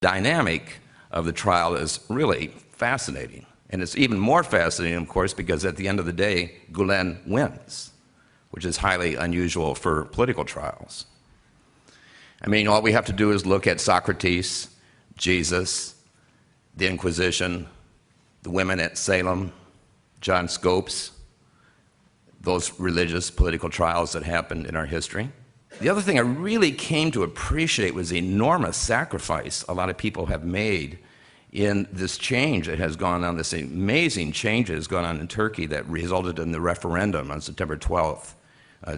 dynamic of the trial is really fascinating. And it's even more fascinating, of course, because at the end of the day, Gülen wins, which is highly unusual for political trials. I mean, all we have to do is look at Socrates, Jesus, the Inquisition, the women at Salem, John Scopes, those religious political trials that happened in our history. The other thing I really came to appreciate was the enormous sacrifice a lot of people have made in this change that has gone on, this amazing change that has gone on in Turkey that resulted in the referendum on September 12th,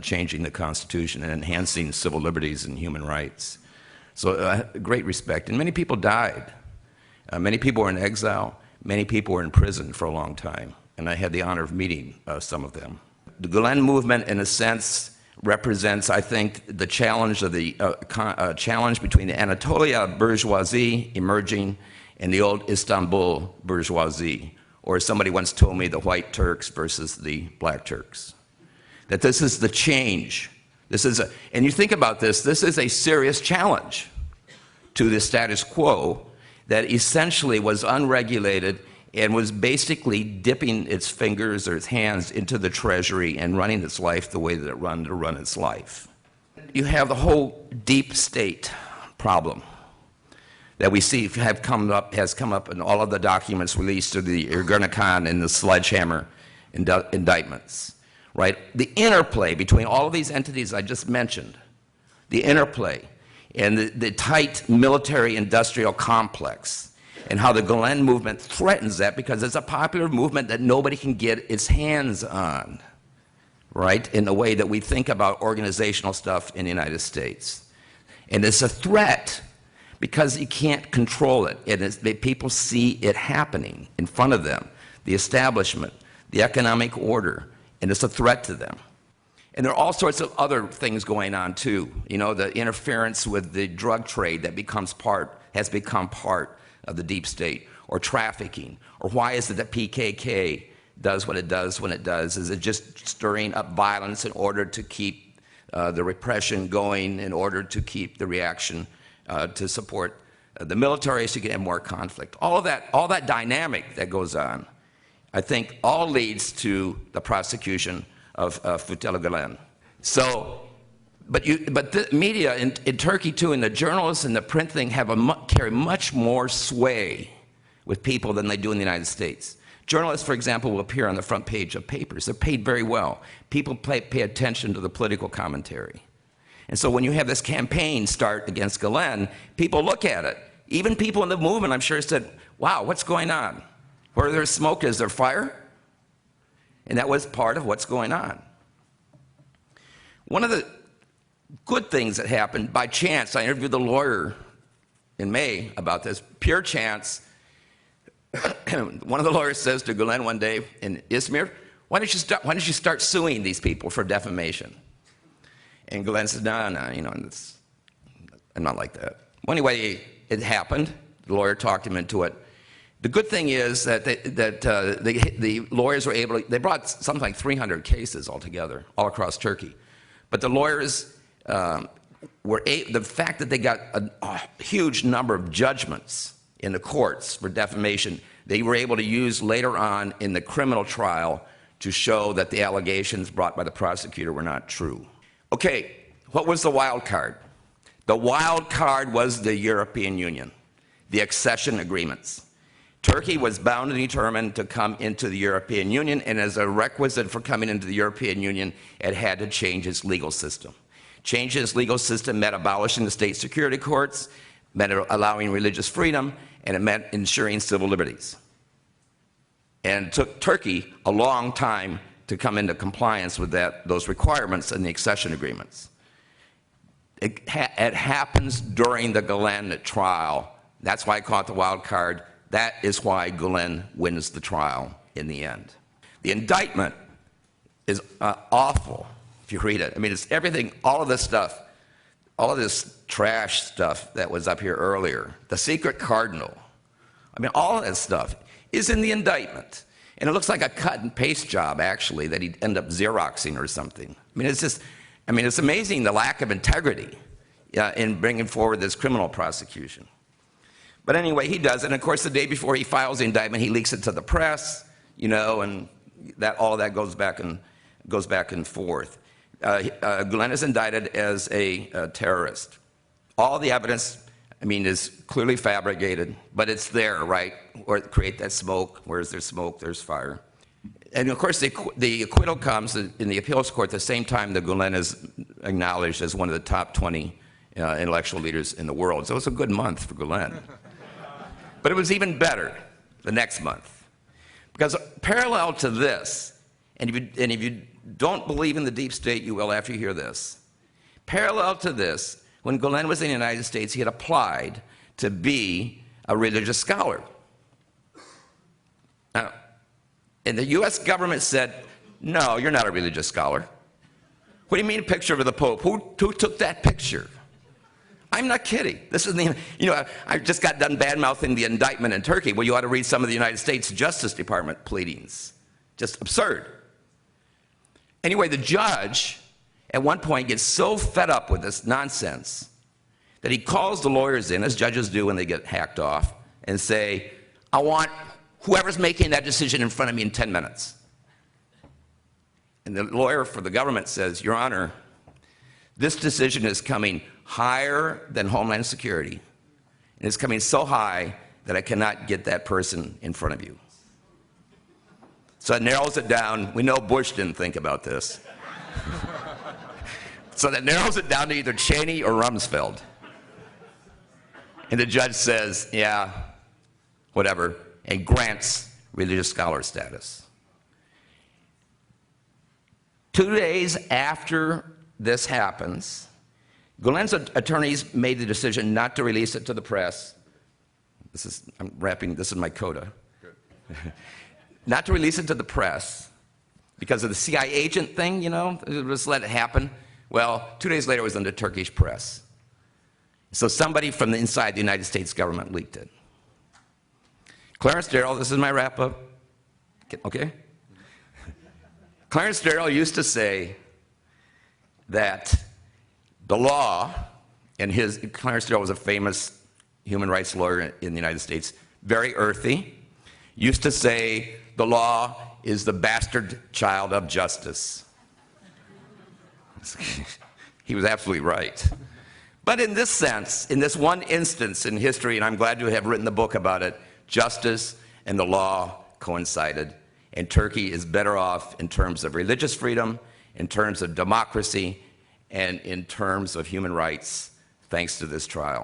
changing the constitution and enhancing civil liberties and human rights. So great respect. And many people died. Many people were in exile. Many people were in prison for a long time. And I had the honor of meeting some of them. The Gülen movement, in a sense, represents, I think, the challenge of the challenge between the Anatolia bourgeoisie emerging and the old Istanbul bourgeoisie, or as somebody once told me, the white Turks versus the black Turks. That this is the change. This is and you think about this, this is a serious challenge to the status quo that essentially was unregulated and was basically dipping its fingers or its hands into the treasury and running its life the way that it wanted to run its life. You have the whole deep state problem that we see has come up in all of the documents released to the Ergenekon and the sledgehammer indictments, right? The interplay between all of these entities I just mentioned, the interplay and the tight military-industrial complex, and how the Gülen movement threatens that because it's a popular movement that nobody can get its hands on, right, in the way that we think about organizational stuff in the United States. And it's a threat because you can't control it. People see it happening in front of them, the establishment, the economic order, and it's a threat to them. And there are all sorts of other things going on too. You know, the interference with the drug trade that has become part of the deep state, or trafficking, or why is it that PKK does what it does when it does? Is it just stirring up violence in order to keep the repression going, in order to keep the reaction to support the military so you can have more conflict? All that dynamic that goes on, I think all leads to the prosecution of Fethullah Gülen. So, but the media in Turkey too, and the journalists and the print thing carry much more sway with people than they do in the United States. Journalists, for example, will appear on the front page of papers. They're paid very well. People pay attention to the political commentary. And so when you have this campaign start against Gülen, people look at it. Even people in the movement, I'm sure, said, wow, what's going on? Where there's smoke, is there fire? And that was part of what's going on. One of the good things that happened, by chance, I interviewed the lawyer in May about this, pure chance. One of the lawyers says to Gülen one day in Izmir, why don't you start suing these people for defamation? And Gülen says, no, you know, I'm not like that. Well, anyway, it happened. The lawyer talked him into it. The good thing is that the lawyers were able to, they brought something like 300 cases altogether, all across Turkey. But the lawyers the fact that they got a huge number of judgments in the courts for defamation, they were able to use later on in the criminal trial to show that the allegations brought by the prosecutor were not true. Okay, what was the wild card? The wild card was the European Union, the accession agreements. Turkey was bound and determined to come into the European Union, and as a requisite for coming into the European Union, it had to change its legal system. Change its legal system meant abolishing the state security courts, meant allowing religious freedom, and it meant ensuring civil liberties. And it took Turkey a long time to come into compliance with those requirements in the accession agreements. It happens during the Gülen trial. That's why I call it the wild card. That is why Gülen wins the trial in the end. The indictment is awful if you read it. I mean, it's everything, all of this stuff, all of this trash stuff that was up here earlier, the secret cardinal, I mean, all of that stuff is in the indictment. And it looks like a cut and paste job, actually, that he'd end up Xeroxing or something. I mean, it's just, I mean, it's amazing the lack of integrity in bringing forward this criminal prosecution. But anyway, he does it. And of course, the day before he files the indictment, he leaks it to the press, you know, and all of that goes back and forth. Gülen is indicted as a terrorist. All the evidence, I mean, is clearly fabricated, but it's there, right? Or create that smoke. Where's there smoke, there's fire. And of course, the acquittal comes in the appeals court at the same time that Gülen is acknowledged as one of the top 20 intellectual leaders in the world. So it's a good month for Gülen. But it was even better the next month. Because parallel to this, and if you don't believe in the deep state, you will after you hear this. Parallel to this, when Gülen was in the United States, he had applied to be a religious scholar. Now, and the US government said, no, you're not a religious scholar. What do you mean a picture of the Pope? Who took that picture? I'm not kidding. This isn't even, you know, I just got done bad-mouthing the indictment in Turkey. Well, you ought to read some of the United States Justice Department pleadings. Just absurd. Anyway, the judge at one point gets so fed up with this nonsense that he calls the lawyers in, as judges do when they get hacked off, and say, I want whoever's making that decision in front of me in 10 minutes. And the lawyer for the government says, Your Honor, this decision is coming higher than Homeland Security. And it's coming so high that I cannot get that person in front of you. So it narrows it down. We know Bush didn't think about this. So that narrows it down to either Cheney or Rumsfeld. And the judge says, yeah, whatever, and grants religious scholar status. 2 days after this happens, Gülen's attorneys made the decision not to release it to the press. I'm wrapping, this is my coda. Not to release it to the press because of the CIA agent thing, you know, just let it happen. Well, 2 days later, it was in the Turkish press. So somebody from the inside the United States government leaked it. Clarence Darrow, this is my wrap-up, okay? Clarence Darrow used to say that the law, and Clarence Darrow was a famous human rights lawyer in the United States, very earthy, used to say the law is the bastard child of justice. He was absolutely right. But in this sense, in this one instance in history, and I'm glad to have written the book about it, justice and the law coincided, and Turkey is better off in terms of religious freedom, in terms of democracy, and in terms of human rights, thanks to this trial.